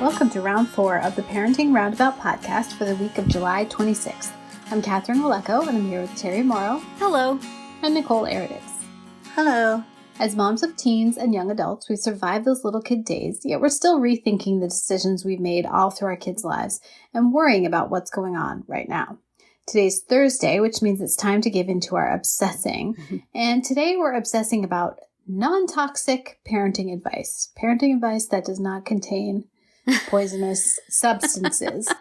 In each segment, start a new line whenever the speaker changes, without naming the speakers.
welcome to round 4 of the Parenting Roundabout podcast for the week of July 26th. I'm Catherine Waleko, and I'm here with Terry Morrow.
Hello.
And Nicole Eredix.
Hello.
As moms of teens and young adults, we've survived those little kid days, yet we're still rethinking the decisions we've made all through our kids' lives and worrying about what's going on right now. Today's Thursday, which means it's time to give into our obsessing. And today we're obsessing about non-toxic parenting advice. Parenting advice that does not contain poisonous substances.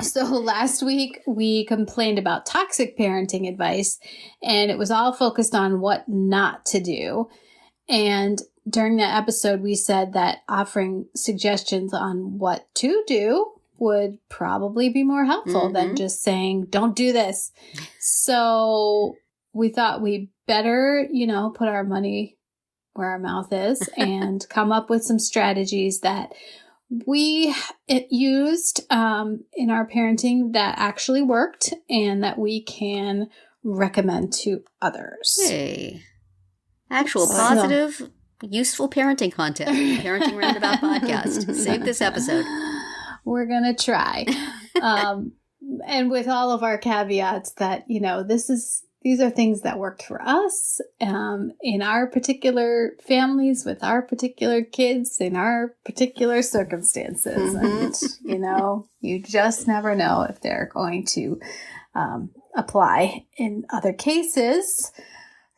So last week we complained about toxic parenting advice, and it was all focused on what not to do. And during that episode, we said that offering suggestions on what to do would probably be more helpful than just saying, don't do this. So we thought we better, put our money where our mouth is and come up with some strategies that we used in our parenting that actually worked and that we can recommend to others.
Hey, actual positive, useful parenting content. Parenting Roundabout podcast. Save this episode.
We're going to try. And with all of our caveats that, these are things that worked for us in our particular families, with our particular kids, in our particular circumstances. And, you just never know if they're going to apply in other cases.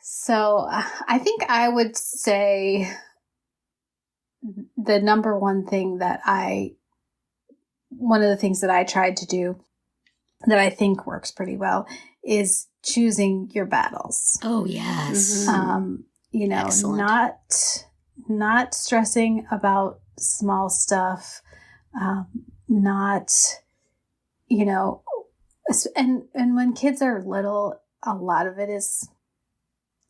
So I think I would say the number one thing one of the things that I tried to do that I think works pretty well is choosing your battles.
Oh, yes.
Excellent. Not stressing about small stuff, and when kids are little, a lot of it is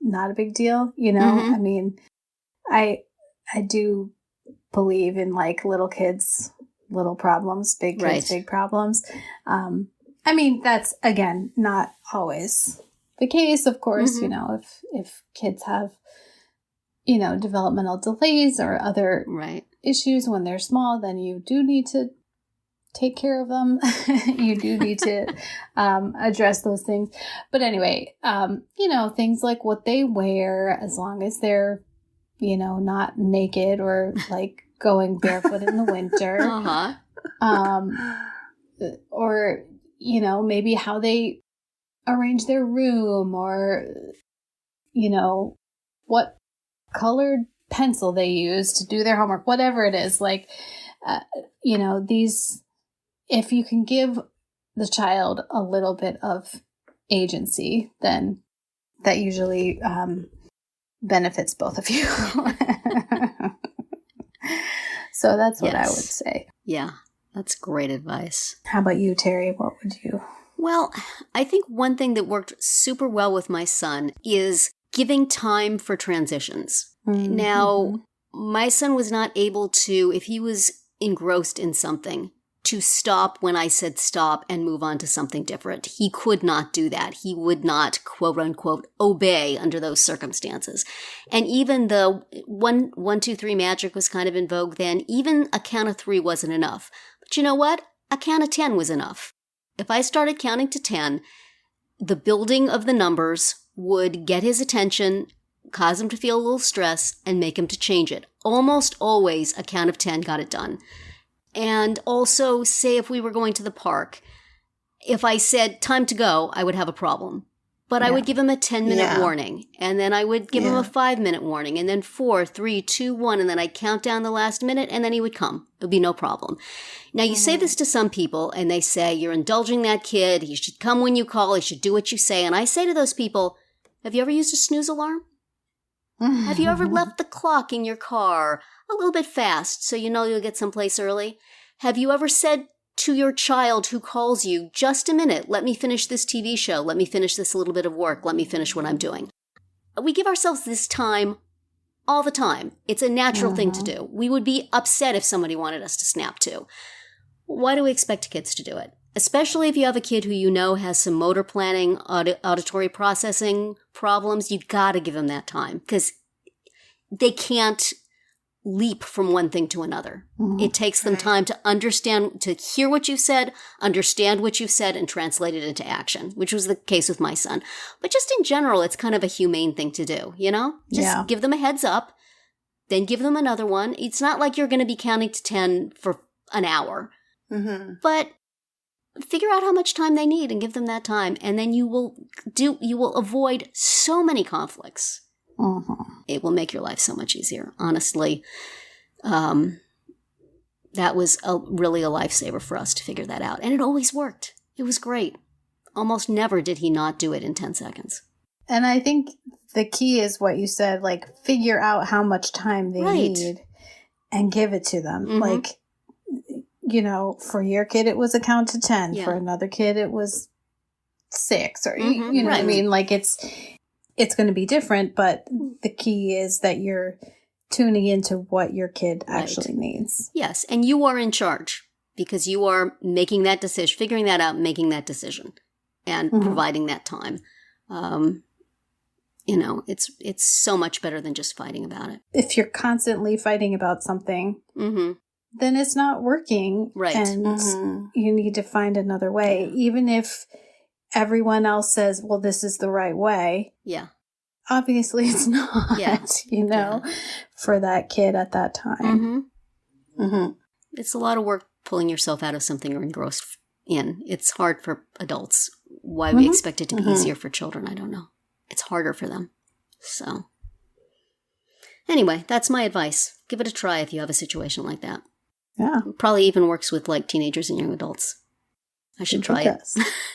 not a big deal, I mean, I do believe in little kids, little problems, big kids, big problems. That's, again, not always the case, of course, if kids have, developmental delays or other issues when they're small, then you do need to take care of them. You do need to address those things. But anyway, things like what they wear, as long as they're, not naked or going barefoot in the winter. Or, maybe how they arrange their room, or, what colored pencil they use to do their homework, whatever it is. If you can give the child a little bit of agency, then that usually benefits both of you. So that's what I would say.
Yeah, that's great advice.
How about you, Terry? What would you?
Well, I think one thing that worked super well with my son is giving time for transitions. Mm-hmm. Now, my son was not able to, if he was engrossed in something, to stop when I said stop and move on to something different. He could not do that. He would not, quote unquote, obey under those circumstances. And even the 1, 2, 3 magic was kind of in vogue then. Even a count of 3 wasn't enough. But you know what? A count of 10 was enough. If I started counting to 10, the building of the numbers would get his attention, cause him to feel a little stress, and make him to change it. Almost always a count of 10 got it done. And also, say if we were going to the park, if I said time to go, I would have a problem. But I would give him a 10-minute warning, and then I would give him a 5-minute warning, and then 4, 3, 2, 1, and then I'd count down the last minute, and then he would come. It would be no problem. Now, you say this to some people, and they say, you're indulging that kid, he should come when you call, he should do what you say. And I say to those people, have you ever used a snooze alarm? Have you ever left the clock in your car a little bit fast so you know you'll get someplace early? Have you ever said to your child who calls you, just a minute, let me finish this TV show, let me finish this little bit of work, let me finish what I'm doing? We give ourselves this time all the time. It's a natural thing to do. We would be upset if somebody wanted us to snap to. Why do we expect kids to do it? Especially if you have a kid who has some motor planning, auditory processing problems, you've got to give them that time because they can't leap from one thing to another. It takes them time to understand, to hear what you've said, understand what you've said, and translate it into action, which was the case with my son. But just in general, it's kind of a humane thing to do, Just give them a heads up, then give them another one. It's not like you're going to be counting to 10 for an hour, but figure out how much time they need and give them that time. And then you will avoid so many conflicts. It will make your life so much easier. Honestly, that was really a lifesaver for us to figure that out. And it always worked. It was great. Almost never did he not do it in 10 seconds.
And I think the key is what you said, like figure out how much time they need and give it to them. Like, for your kid, it was a count to 10. Yeah. For another kid, it was 6 or, you know what I mean? Like it's going to be different, but the key is that you're tuning into what your kid actually needs. Yes,
and you are in charge because you are making that decision, figuring that out, making that decision, and providing that time. It's so much better than just fighting about it.
If you're constantly fighting about something, then it's not working.
Right.
And you need to find another way, even if everyone else says, well, this is the right way.
Yeah.
Obviously it's not, for that kid at that time.
It's a lot of work pulling yourself out of something you're engrossed in. It's hard for adults. Why we expect it to be easier for children, I don't know. It's harder for them. So, anyway, that's my advice. Give it a try if you have a situation like that.
Yeah.
It probably even works with teenagers and young adults. I should try it.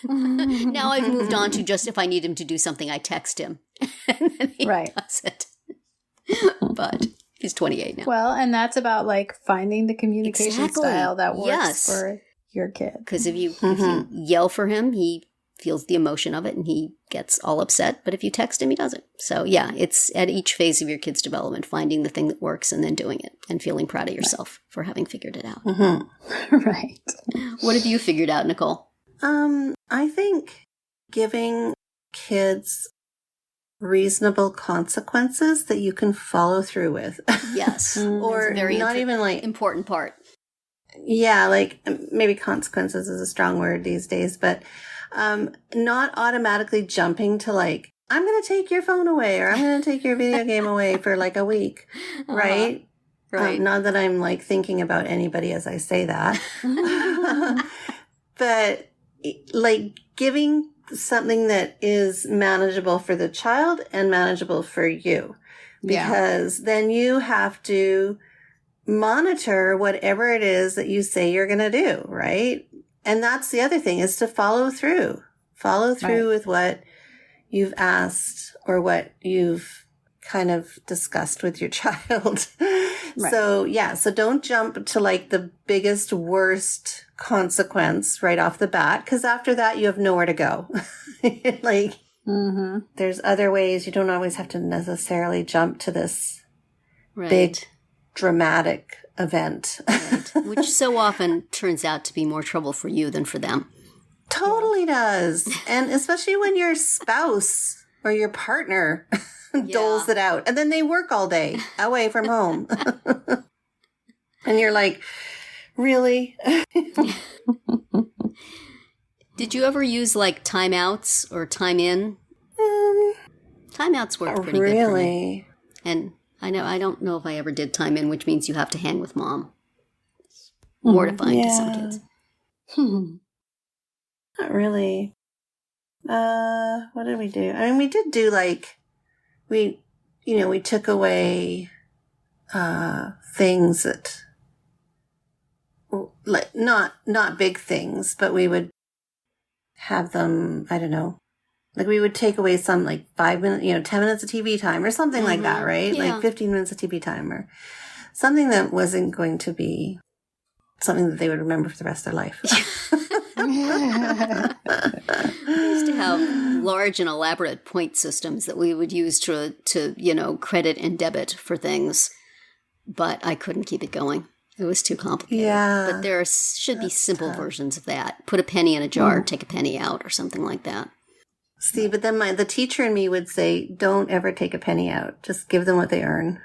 Now I've moved on to just if I need him to do something, I text him. And then he does it. But he's 28 now.
Well, and that's about finding the communication style that works for your kid.
Because if you yell for him, he feels the emotion of it and he gets all upset. But if you text him, he doesn't. So it's at each phase of your kid's development, finding the thing that works and then doing it and feeling proud of yourself for having figured it out.
Right.
What have you figured out, Nicole?
I think giving kids reasonable consequences that you can follow through with.
Yes.
Or very not even
important part.
Yeah, maybe consequences is a strong word these days, but not automatically jumping to I'm going to take your phone away or I'm going to take your video game away for a week, right?
Right.
Not that I'm thinking about anybody as I say that, but giving something that is manageable for the child and manageable for you, because then you have to monitor whatever it is that you say you're going to do, right? And that's the other thing, is to follow through with what you've asked or what you've kind of discussed with your child. Right. So don't jump to the biggest, worst consequence right off the bat, because after that you have nowhere to go. There's other ways. You don't always have to necessarily jump to this big dramatic event.
Right. Which so often turns out to be more trouble for you than for them.
Totally does. And especially when your spouse or your partner doles it out. And then they work all day away from home. And you're like, really?
Did you ever use timeouts or time in? Timeouts work pretty good for me. And I don't know if I ever did time in, which means you have to hang with mom. It's mortifying to some kids.
Not really. What did we do? I mean, we did do we took away things that not big things, but we would have them, I don't know. We would take away some 5 minutes, 10 minutes of TV time or something like that, right?
Yeah.
15 minutes of TV time or something that wasn't going to be something that they would remember for the rest of their life.
We used to have large and elaborate point systems that we would use to credit and debit for things, but I couldn't keep it going. It was too complicated.
Yeah.
But there should be simple versions of that. Put a penny in a jar, take a penny out, or something like that.
See, but then the teacher in me would say, don't ever take a penny out. Just give them what they earn.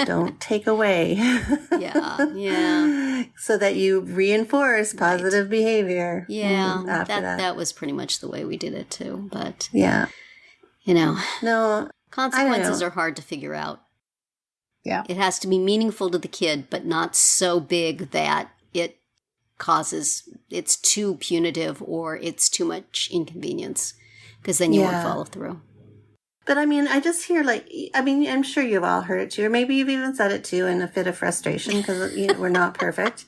Don't take away.
Yeah.
So that you reinforce positive behavior.
Yeah.
After that.
That was pretty much the way we did it too. But,
yeah.
No. Consequences
know.
are hard to figure out.
Yeah.
It has to be meaningful to the kid, but not so big that it's too punitive or it's too much inconvenience, because then you won't follow through.
But I just hear I'm sure you've all heard it too, or maybe you've even said it too in a fit of frustration because we're not perfect.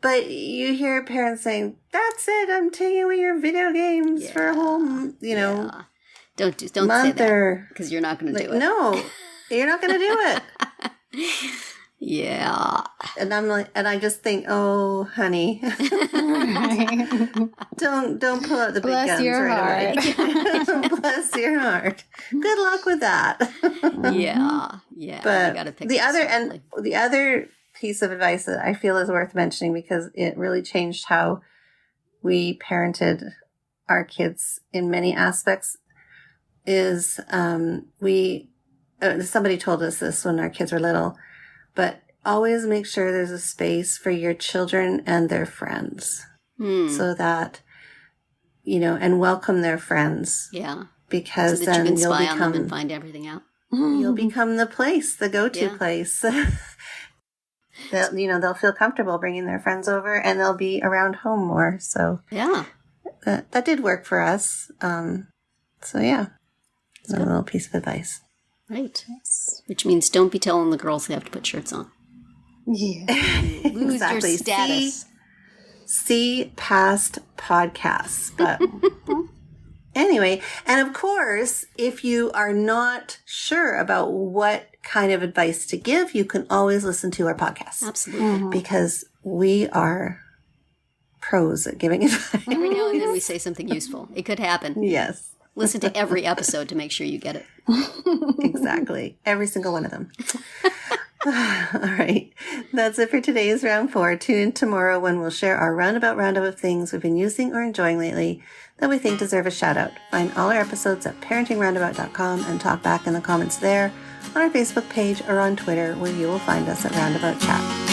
But you hear parents saying, "That's it, I'm taking away your video games for a whole,
Don't say that because you're not going to do it.
No, you're not going to do it."
Yeah.
And I'm like, and I just think, oh, honey, don't pull out the big guns right away. Bless your heart. Good luck with that.
Yeah.
But
you gotta pick
the other piece of advice that I feel is worth mentioning, because it really changed how we parented our kids in many aspects, is somebody told us this when our kids were little, but always make sure there's a space for your children and their friends, so that, and welcome their friends.
Yeah.
Because
so that
then
you can
you'll
spy on them
become,
and find everything out.
You'll become the go-to place. They'll feel comfortable bringing their friends over, and they'll be around home more. So
yeah,
that did work for us. So yeah, a little piece of advice.
Right. Yes. Which means don't be telling the girls they have to put shirts on.
Yeah.
Lose your status.
See past podcasts. But anyway, and of course, if you are not sure about what kind of advice to give, you can always listen to our podcast.
Absolutely.
Because we are pros at giving advice.
Every now and then we say something useful. It could happen.
Yes.
Listen to every episode to make sure you get it.
Exactly. Every single one of them. All right. That's it for today's round 4. Tune in tomorrow when we'll share our roundup of things we've been using or enjoying lately that we think deserve a shout out. Find all our episodes at parentingroundabout.com and talk back in the comments there, on our Facebook page, or on Twitter, where you will find us at Roundabout Chat.